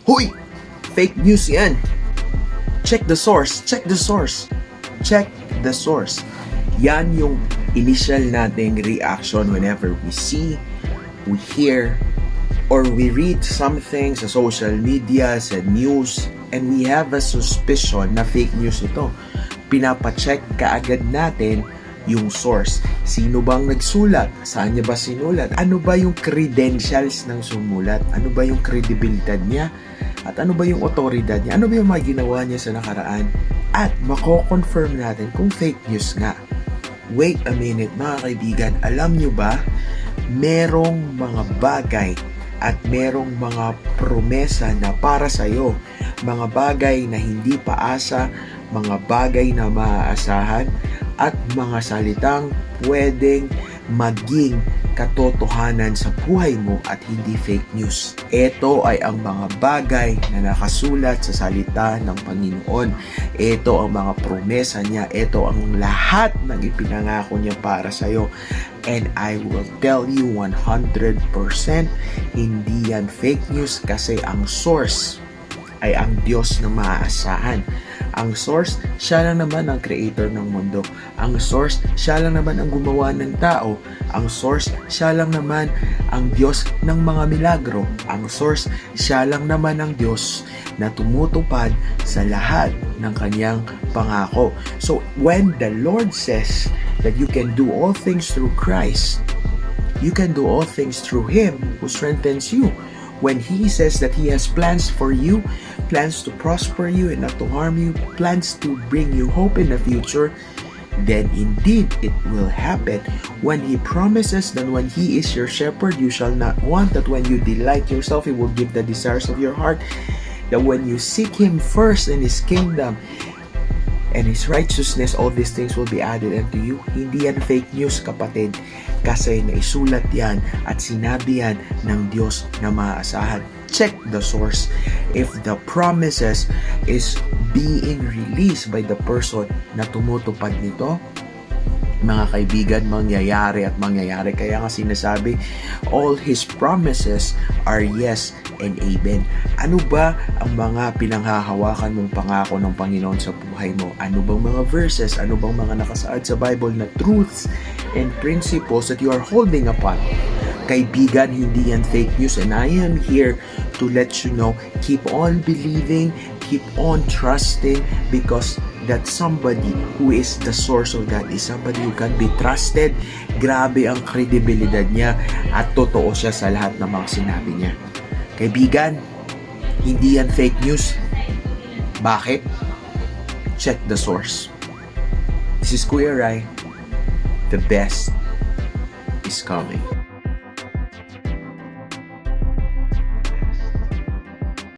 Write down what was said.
Huy! Fake news yan. Check the source. Check the source. Check the source. Yan yung initial nating reaction whenever we see, we hear, or we read something sa social media, sa news, and we have a suspicion na fake news ito. Pinapacheck kaagad natin yung source. Sino bang nagsulat? Saan niya ba sinulat? Ano ba yung credentials ng sumulat? Ano ba yung credibility niya? At ano ba yung otoridad niya? Ano ba yung mga ginawa niya sa nakaraan? At mako-confirm natin kung fake news nga. Wait a minute mga kaibigan, alam nyo ba, merong mga bagay at merong mga promesa na para sa'yo. Mga bagay na hindi paasa, mga bagay na maaasahan, at mga salitang pwedeng maging katotohanan sa buhay mo at hindi fake news. Ito ay ang mga bagay na nakasulat sa salita ng Panginoon. Ito ang mga promesa niya. Ito ang lahat ng ipinangako niya para sa iyo. And I will tell you 100% hindi yan fake news kasi ang source ay ang Diyos na maaasahan. Ang source, siya lang naman ang creator ng mundo. Ang source, siya lang naman ang gumawa ng tao. Ang source, siya lang naman ang Diyos ng mga milagro. Ang source, siya lang naman ang Diyos na tumutupad sa lahat ng kanyang pangako. So, when the Lord says that you can do all things through Christ, you can do all things through Him who strengthens you. When He says that He has plans for you, plans to prosper you and not to harm you, plans to bring you hope in the future, then indeed it will happen. When He promises that when He is your shepherd, you shall not want, that when you delight yourself, He will give the desires of your heart, that when you seek Him first in His kingdom and His righteousness, all these things will be added unto you. Hindi yan fake news, kapatid, kasi naisulat yan at sinabi yan ng Diyos na maaasahan. Check the source. If the promises is being released by the person na tumutupad nito, mga kaibigan, mangyayari at mangyayari. Kaya nga sinasabi, all His promises are yes and amen. Ano ba ang mga pinanghahawakan mong pangako ng Panginoon sa buhay mo? Ano bang mga verses? Ano bang mga nakasaad sa Bible na truths and principles that you are holding upon? Kaibigan, hindi yan fake news, and I am here to let you know, keep on believing, keep on trusting, because that somebody who is the source of that is somebody who can be trusted. Grabe ang kredibilidad niya at totoo siya sa lahat ng mga sinabi niya. Kaibigan, hindi yan fake news. Bakit? Check the source. This is Kuya Rai. The best is coming.